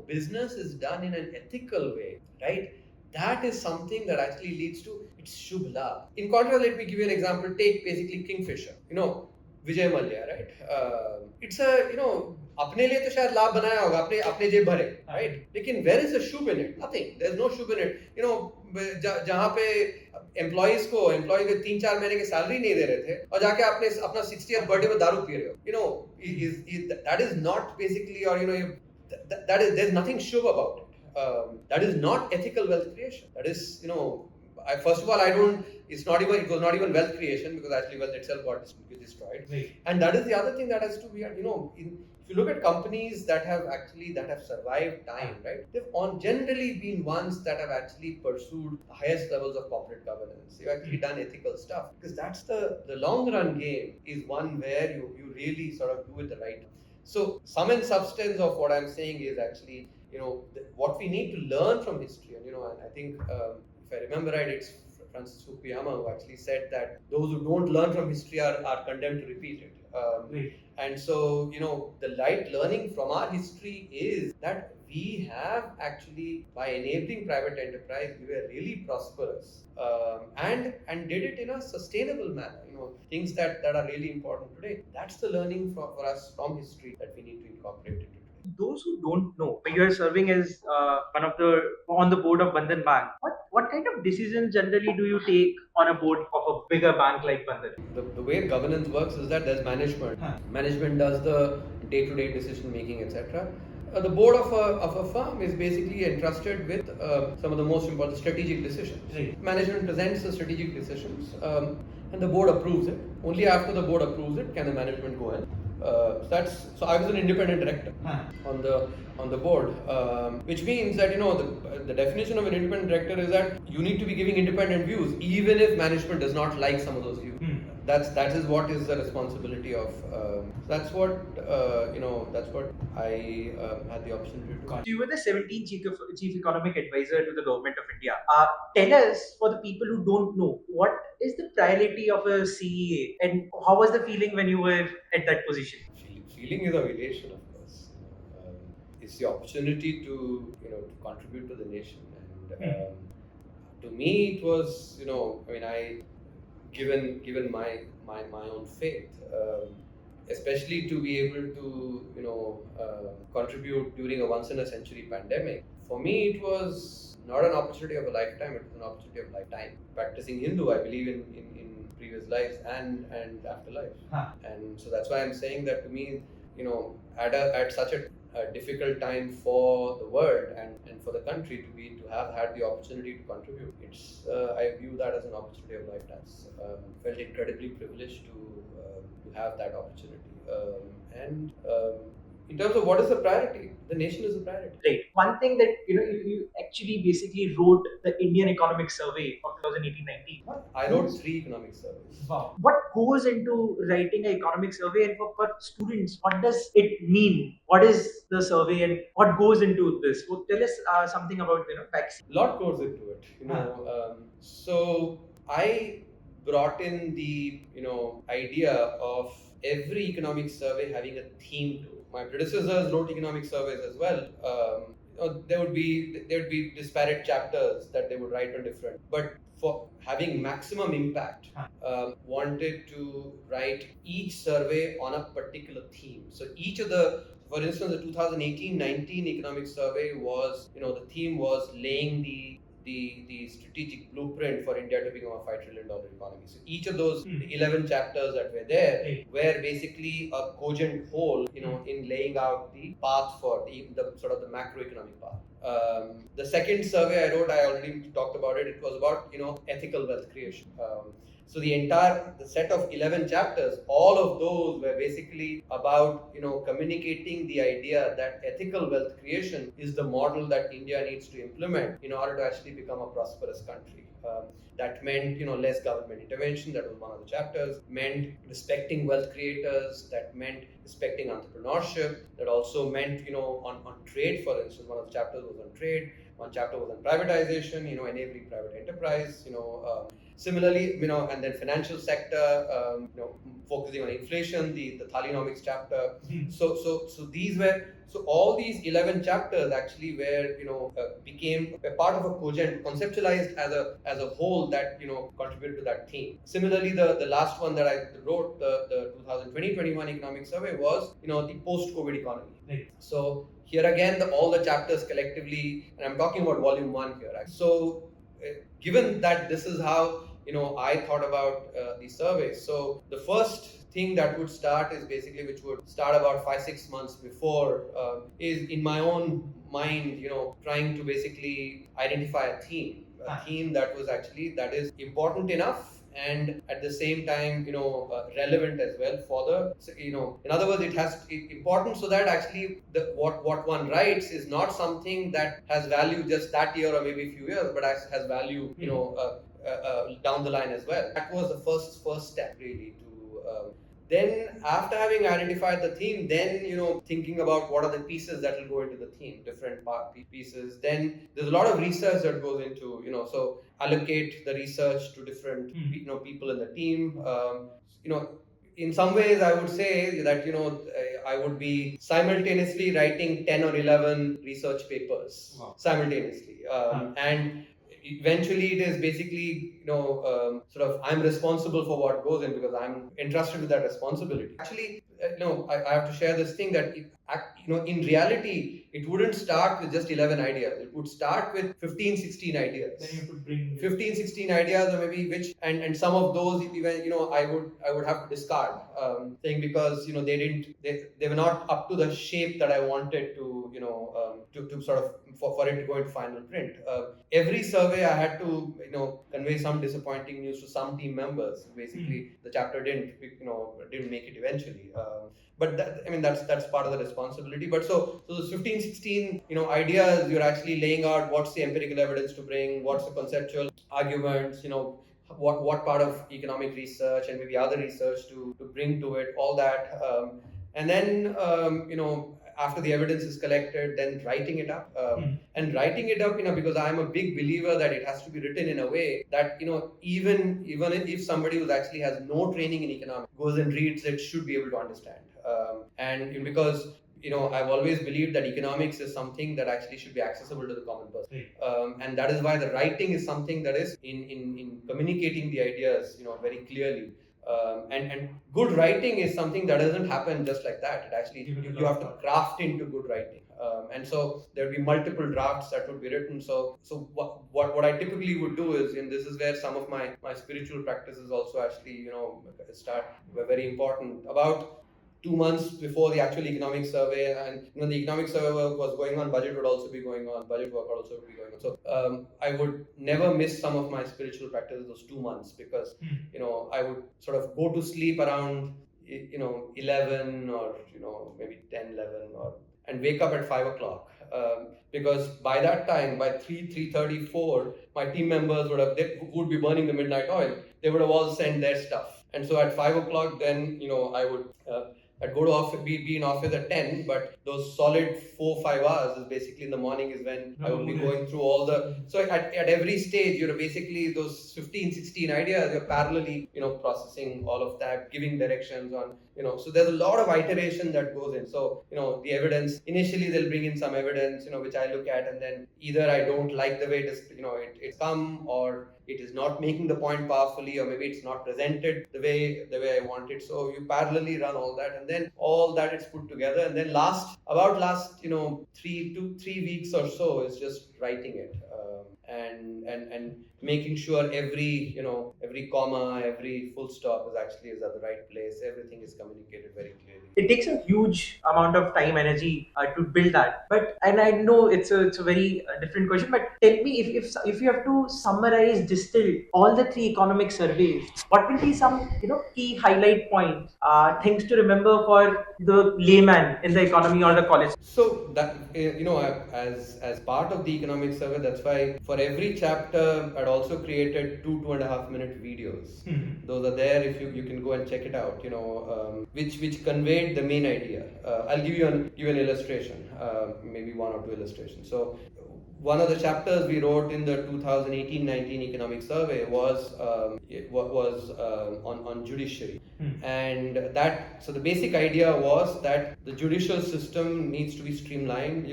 business is done in an ethical way, right, that is something that actually leads to its shubh labh. In contrast, let me give you an example. Take basically Kingfisher, Vijay Mallya, right? It's a अपने लिए तो शायद लाभ बनाया होगा, अपने जेब भरे, right? लेकिन where is the shubh in it? Nothing. There's no shubh in it. जहाँ पे एम्प्लॉइज को 3-4 महीने की सैलरी नहीं दे रहे थे और जाके अपना 60th बर्थडे में दारू पी रहे हो, that is not basically, or there's nothing shubh about it. That is not ethical wealth creation. That is, first of all, it was not even wealth creation, because actually wealth itself got destroyed. Right. And that is the other thing that has to be, if you look at companies that have survived time, right, they've generally been ones that have actually pursued the highest levels of corporate governance. They've actually done ethical stuff, because that's the long run game is one where you really sort of do it the right. So sum and substance of what I'm saying is actually, what we need to learn from history, and I think if I remember right, it's Francis Fukuyama who actually said that those who don't learn from history are condemned to repeat it. And so, the right learning from our history is that we have actually, by enabling private enterprise, we were really prosperous and did it in a sustainable manner. Things that are really important today. That's the learning for us from history that we need to incorporate into today. Those who don't know, you are serving as one of the on the board of Bandhan Bank. What kind of decisions generally do you take on a board of a bigger bank like Bandhan? The way governance works is that there's management. Management does the day-to-day decision making, etc. The board of a firm is basically entrusted with some of the most important strategic decisions. Right. Management presents the strategic decisions and the board approves it. Only after the board approves it can the management go in. So I was an independent director on the board, which means that the definition of an independent director is that you need to be giving independent views even if management does not like some of those views. That is what is the responsibility of. That's what I had the opportunity to do. You were the 17th chief economic advisor to the government of India. Tell us, for the people who don't know, what is the priority of a CEA, and how was the feeling when you were at that position? Feeling is a relation, of course. It's the opportunity to contribute to the nation, and to me it was given my own faith, especially to be able to contribute during a once in a century pandemic. For me, it was not an opportunity of a lifetime; it was an opportunity of lifetime. Practicing Hindu, I believe in previous lives and afterlife, and so that's why I'm saying that to me, at such a difficult time for the world and for the country to have had the opportunity to contribute. I view that as an opportunity of lifetimes. Felt incredibly privileged to have that opportunity. In terms of what is the priority, the nation is the priority. Right. One thing that you actually basically wrote the Indian Economic Survey of 2018-19. I wrote 3 economic surveys. Wow. What goes into writing an economic survey, and for students, what does it mean? What is the survey, and what goes into this? So tell us something about vaccine. A lot goes into it. So I brought in the idea of every economic survey having a theme to it. My predecessors wrote economic surveys as well. There would be disparate chapters that they would write on different, but for having maximum impact, wanted to write each survey on a particular theme. So for instance, the 2018-19 economic survey was, the theme was laying the strategic blueprint for India to become a $5 trillion economy. So each of those 11 chapters that were there were basically a cogent whole, in laying out the path for the sort of the macroeconomic path. The second survey I wrote, I already talked about it. It was about ethical wealth creation. So the set of 11 chapters, all of those were basically about communicating the idea that ethical wealth creation is the model that India needs to implement in order to actually become a prosperous country. That meant less government intervention. That was one of the chapters. Meant respecting wealth creators. That meant respecting entrepreneurship. That also meant on trade, for instance. One of the chapters was on trade. One chapter was on privatization, enabling private enterprise, similarly, and then financial sector, focusing on inflation, the Thalinomics chapter. So all these 11 chapters actually became a part of a cogent, conceptualized as a whole that contributed to that theme. Similarly, the last one that I wrote, the 2020-21 economic survey was the post-COVID economy. Right. So here again, all the chapters collectively, and I'm talking about volume 1 here. So given that this is how I thought about the survey. So the first thing that would start is basically, which would start about 5-6 months before, is in my own mind, trying to basically identify a theme that is important enough and at the same time relevant as well in other words, it's important so that actually what one writes is not something that has value just that year or maybe a few years, but has value down the line as well. That was the first step really to then after having identified the theme, then thinking about what are the pieces that will go into the theme, different pieces. Then there's a lot of research that goes into so allocate the research to different people in the team. In some ways, I would say that I would be simultaneously writing 10 or 11 research papers simultaneously, and eventually it is basically sort of I'm responsible for what goes in because I'm entrusted with that responsibility. Actually, I have to share this thing that in reality, it wouldn't start with just 11 ideas. It would start with 15, 16 ideas. Then you have to bring 15, 16 ideas, or maybe and some of those even I would have to discard, saying because they were not up to the shape that I wanted to to sort of for it to go into final print. Every survey I had to convey some disappointing news to some team members. Basically, the chapter didn't make it eventually. But that's part of the responsibility. But so those 15, 16 ideas, you're actually laying out what's the empirical evidence to bring, what's the conceptual arguments, what part of economic research and maybe other research to bring to it, all that, and then after the evidence is collected, then writing it up, and writing it up, because I'm a big believer that it has to be written in a way that even if somebody who actually has no training in economics goes and reads it, should be able to understand, and because I've always believed that economics is something that actually should be accessible to the common person, and that is why the writing is something that is in communicating the ideas, very clearly. And good writing is something that doesn't happen just like that. It actually you have to craft into good writing, and so there will be multiple drafts that would be written. So what I typically would do is, and this is where some of my spiritual practices also actually were very important. About 2 months before the actual economic survey, and when the economic survey was going on, budget would also be going on, budget work also would be going on. So I would never miss some of my spiritual practices those 2 months, because I would sort of go to sleep around 11 or maybe 10, 11, and wake up at 5 o'clock, because by that time, by 3:30, 4, my team members would be burning the midnight oil. They would have all sent their stuff, and so at 5 o'clock, then I would. I'd go to office, be in office at 10, but those solid 4-5 hours is basically in the morning is when I would be going through all the. So at every stage, you're basically those 15, 16 ideas, you're parallelly, processing all of that, giving directions on, so there's a lot of iteration that goes in. So, the evidence, initially they'll bring in some evidence, which I look at, and then either I don't like the way it's come, or it is not making the point powerfully, or maybe it's not presented the way I want it. So you parallelly run all that, and then all that is put together, and then last 3 weeks or so is just writing it, and making sure every comma, every full stop is at the right place. Everything is communicated very clearly. It takes a huge amount of time, energy to build that. And I know it's a very different question. But tell me, if you have to summarize, distill all the 3 economic surveys, what will be some key highlight points, things to remember for the layman in the economy or the college? So that as part of the economic survey, that's why for every chapter I'd also created 2.5 minute videos. Those are there, if you can go and check it out, which conveyed the main idea. I'll give you an illustration, maybe 1 or 2 illustrations. So one of the chapters we wrote in the 2018-19 economic survey was on judiciary, and so the basic idea was that the judicial system needs to be streamlined,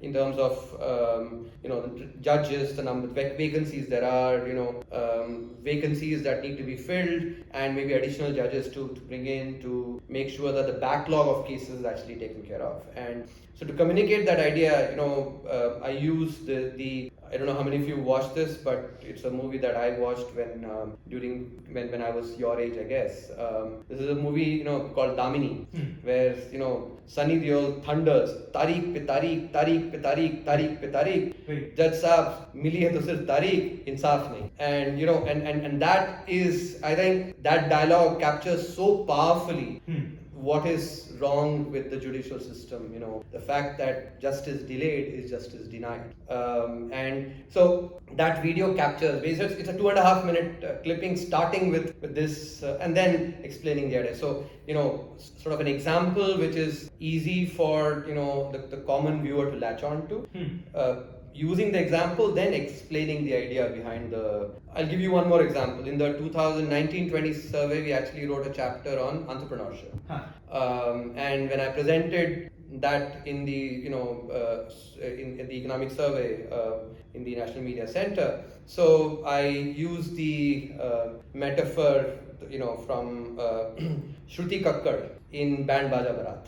in terms of the judges, the number of vacancies there are, vacancies that need to be filled, and maybe additional judges to bring in to make sure that the backlog of cases is actually taken care of. And so to communicate that idea, I use the I don't know how many of you watched this, but it's a movie that I watched when I was your age, I guess. This is a movie, called Damini, where Sunny Deol thunders, Tariq pe Tariq, Tariq pe Tariq, Tariq pe Tariq. Judge Saab, mili hai to sirf Tariq, insaf nahi. And and that is, I think that dialogue captures so powerfully what is wrong with the judicial system, the fact that justice delayed is justice denied. And so that video captures, it's a 2.5 minute clipping, starting with this and then explaining the idea. So, sort of an example which is easy for, the common viewer to latch on to. Using the example, then explaining the idea behind I'll give you one more example. In the 2019-20 survey, we actually wrote a chapter on entrepreneurship. And when I presented that in the, in the economic survey in the National Media Center, so I used the metaphor, from Shruti Kakkad, in Band Baja Barat.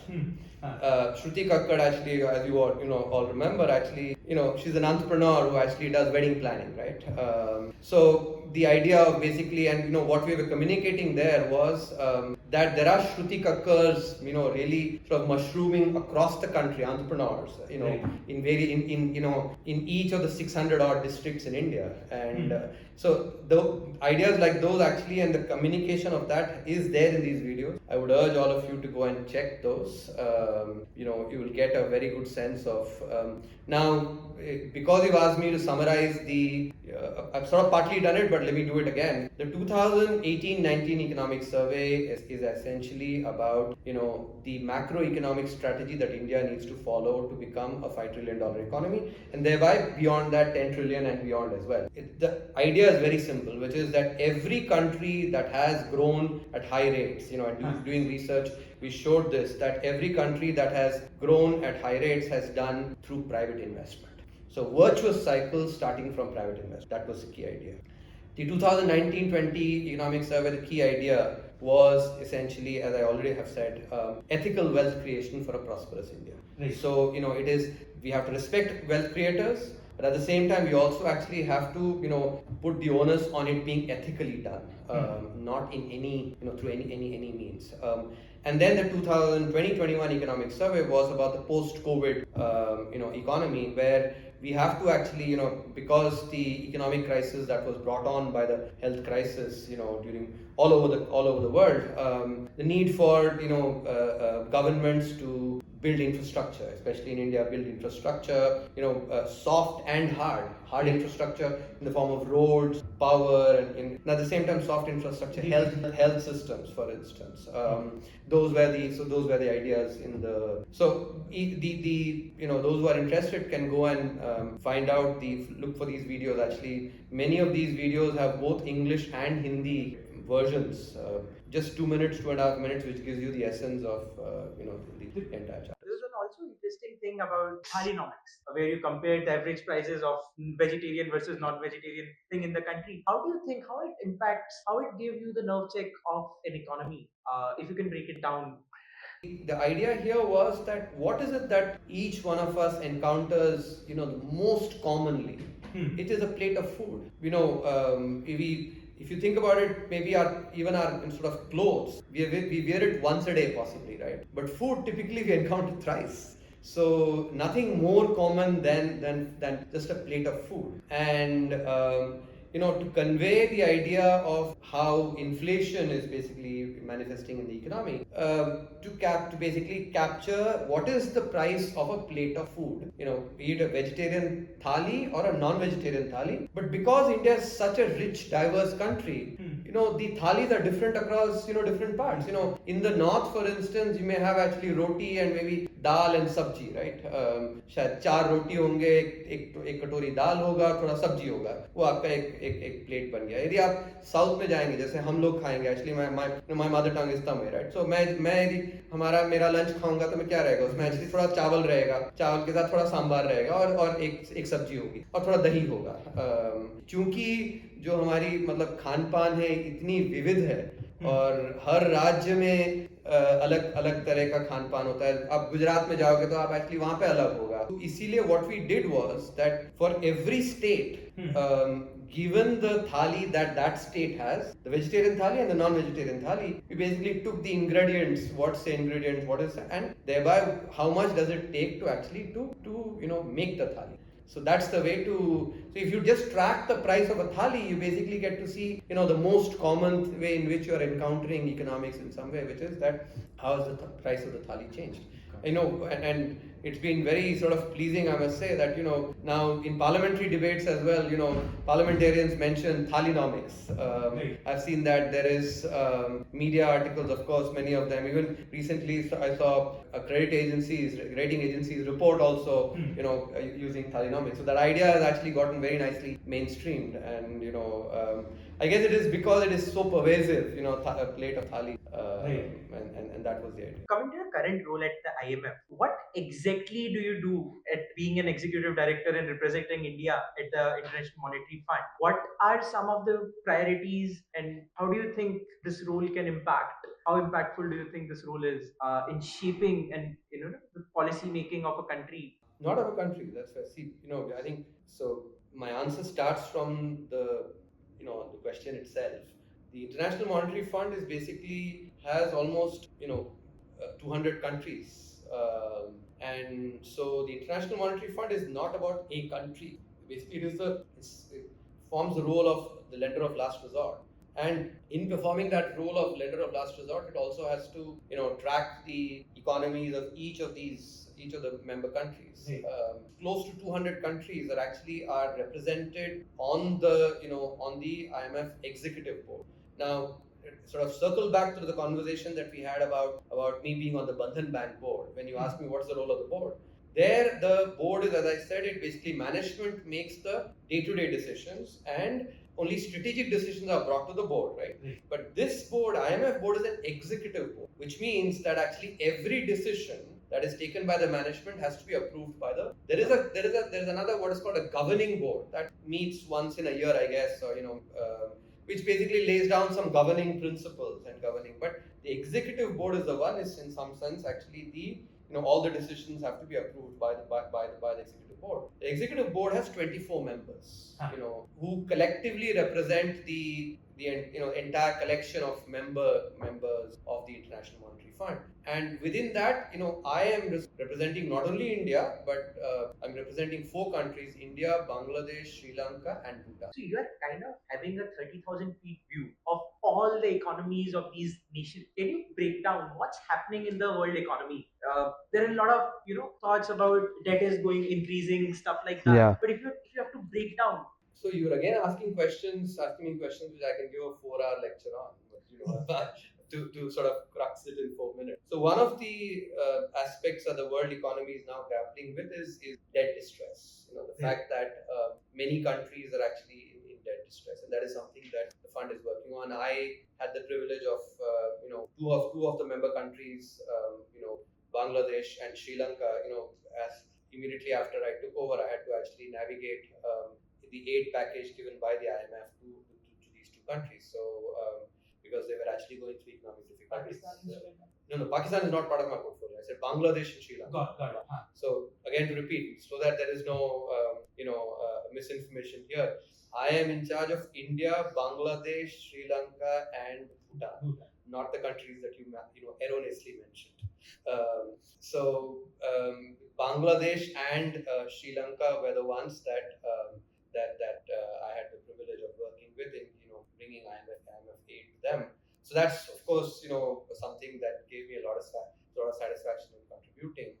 Shruti Kakkad actually, as you all remember, actually, she's an entrepreneur who actually does wedding planning, right? So the idea of basically, and what we were communicating there was that there are Shruti Kakkar's, really sort of mushrooming across the country, entrepreneurs, Right. in each of the 600 odd districts in India, and so the ideas like those actually, and the communication of that is there in these videos. I would urge all of you to go and check those. You will get a very good sense of now, because you've asked me to summarize I've sort of partly done it, but let me do it again. The 2018-19 economic survey is essentially about the macroeconomic strategy that India needs to follow to become a $5 trillion economy, and thereby beyond that 10 trillion and beyond as well. The idea is very simple, which is that every country that has grown at high rates, doing research, we showed this, that every country that has grown at high rates has done through private investment. So virtuous cycle starting from private investment. That was the key idea. The 2019-20 economic survey, the key idea was essentially, as I already have said, ethical wealth creation for a prosperous India. Right. So, we have to respect wealth creators, but at the same time, we also actually have to, put the onus on it being ethically done, not in any, through any means. And then the 2020-21 economic survey was about the post-COVID, economy, where we have to actually, because the economic crisis that was brought on by the health crisis, during all over the world, the need for governments to build infrastructure, especially in India, build infrastructure, soft and hard infrastructure in the form of roads, power, and at the same time soft infrastructure, health systems, for instance. Those were the ideas in the. So those who are interested can go and look for these videos. Actually, many of these videos have both English and Hindi versions. Just 2.5 minutes, which gives you the essence of the entire chapter. There was an also interesting thing about Thalinomics, where you compare the average prices of vegetarian versus non-vegetarian thing in the country. How do you think, how it gave you the nerve check of an economy? If you can break it down. The idea here was that what is it that each one of us encounters, the most commonly? It is a plate of food. If you think about it, maybe our sort of clothes, we wear it once a day possibly, right? But food typically we encounter thrice. So nothing more common than just a plate of food. And to convey the idea of how inflation is basically manifesting in the economy, to basically capture what is the price of a plate of food, be it a vegetarian thali or a non-vegetarian thali. But because India is such a rich, diverse country, the thalis are different across, different parts. In the north, for instance, you may have actually roti and maybe dal and sabji, right? शायद 4 रोटी होंगे, एक कटोरी दाल होगा, थोड़ा सब्जी होगा, वो आपका एक प्लेट बन गया. यदि आप साउथ में जाएंगे, जैसे हम लोग खाएंगे, actually my mother tongue is Tamil, right? So मैं यदि मेरा लंच खाऊंगा तो मैं क्या रहेगा उसमें? एक्चुअली थोड़ा चावल रहेगा, चावल के साथ थोड़ा सांबार रहेगा और एक सब्जी होगी और थोड़ा दही होगा. क्योंकि जो हमारी खान पान है इतनी विविध है और हर राज्य में अलग अलग तरह का खान पान होता है. आप गुजरात में जाओगे तो आप एक्चुअली वहां पे अलग होगा. तो इसीलिए what we did was that for every state, given the thali that state has, the vegetarian thali and the non-vegetarian thali, we basically took the ingredients, what is, and thereby how much does it take to actually to make the thali. So that's the way to. So if you just track the price of a thali, you basically get to see, the most common way in which you are encountering economics in some way, which is that how has the price of the thali changed. And it's been very sort of pleasing, I must say, that now in parliamentary debates as well, parliamentarians mention Thalinomics. I've seen that there is media articles, of course, many of them. Even recently, I saw rating agencies report also, using Thalinomics. So that idea has actually gotten very nicely mainstreamed, and I guess it is because it is so pervasive, a plate of thali. Right. And that was the idea. Coming to your current role at the IMF, what exactly do you do at being an executive director and representing India at the International Monetary Fund? What are some of the priorities, and how do you think this role can impact? How impactful do you think this role is in shaping and the policy making of a country? Not of a country. That's why. See, I think so. My answer starts from the question itself. The International Monetary Fund is basically has almost 200 countries, and so the International Monetary Fund is not about a country. Basically, it forms the role of the lender of last resort. And in performing that role of lender of last resort, it also has to track the economies of each of the member countries. Right. Close to 200 countries are represented on the IMF executive board. Now, sort of circle back to the conversation that we had about me being on the Bandhan Bank board. When you asked me what's the role of the board, there the board is, as I said, it basically management makes the day-to-day decisions, and only strategic decisions are brought to the board, right? But this board, IMF board, is an executive board, which means that actually every decision that is taken by the management has to be approved by the. There's another what is called a governing board that meets once in a year, I guess, or which basically lays down some governing principles and governing. But the executive board is the one is in some sense actually the all the decisions have to be approved by the executive board. The executive board has 24 members, who collectively represent the entire collection of members of the International Monetary Fund. And within that, I am representing not only India, but I'm representing 4 countries: India, Bangladesh, Sri Lanka, and Bhutan. So you are kind of having a 30,000 feet view of all the economies of these nations. Can you break down what's happening in the world economy? There are a lot of thoughts about debt is increasing, stuff like that. Yeah. But if you have to break down. So you're again asking me questions which I can give a 4-hour lecture on, but to sort of crux it in 4 minutes. So one of the aspects that the world economy is now grappling with is debt distress. The fact that many countries are actually in debt distress, and that is something that the fund is working on. I had the privilege of two of the member countries, Bangladesh and Sri Lanka. As immediately after I took over, I had to actually navigate the aid package given by the IMF to these 2 countries. So because they were actually going through economic difficulties. No, Pakistan is not part of my portfolio. I said Bangladesh and Sri Lanka. Got it. So again, to repeat, so that there is no misinformation here. I am in charge of India, Bangladesh, Sri Lanka, and Bhutan, not the countries that you erroneously mentioned. Bangladesh and Sri Lanka were the ones that I had the privilege of working with in bringing IMF aid to them. So that's of course something that gave me a lot of satisfaction in contributing.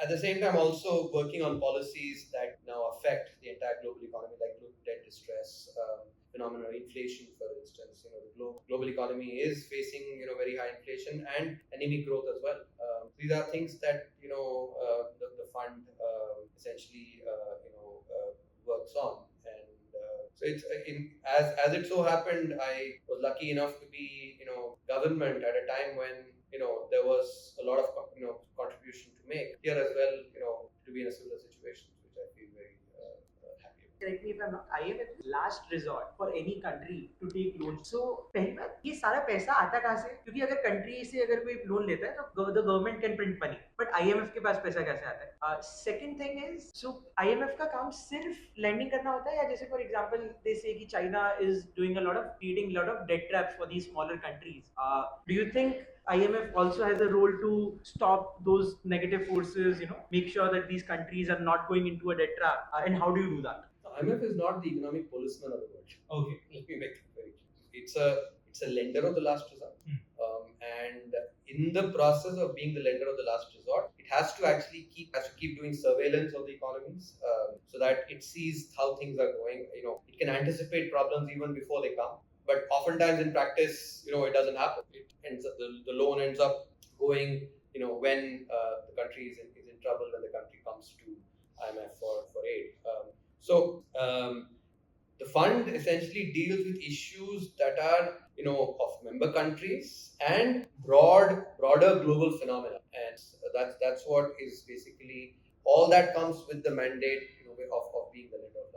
At the same time, also working on policies that now affect the entire global economy, like debt distress, phenomenal inflation, for instance. The global economy is facing very high inflation and anemic growth as well. These are things that the fund essentially works on. And so it's as it so happened, I was lucky enough to be government at a time when there was a lot of contribution to make here as well, to be in a similar situation, which I feel very happy about. Correct me if I'm not, IMF is last resort for any country to take loans. So पहली बात ये सारा पैसा आता कहाँ से? क्योंकि अगर country से अगर कोई लोन लेता है तो the government can print money, but IMF के पास पैसा कैसे आता है? Second thing is, so IMF का काम सिर्फ lending करना होता है, या जैसे for example they say कि China is doing creating a lot of debt traps for these smaller countries. Do you think IMF also has a role to stop those negative forces, make sure that these countries are not going into a debt trap, and how do you do that? IMF is not the economic policeman of the world. Okay. Let me make it very clear. It's a lender of the last resort. And in the process of being the lender of the last resort, it has to keep doing surveillance of the economies, so that it sees how things are going. It can anticipate problems even before they come. But oftentimes in practice, it doesn't happen. The loan ends up going, when the country is in trouble, when the country comes to IMF for aid. The fund essentially deals with issues that are, of member countries and broader global phenomena. And that's what is basically all that comes with the mandate, of being the leader.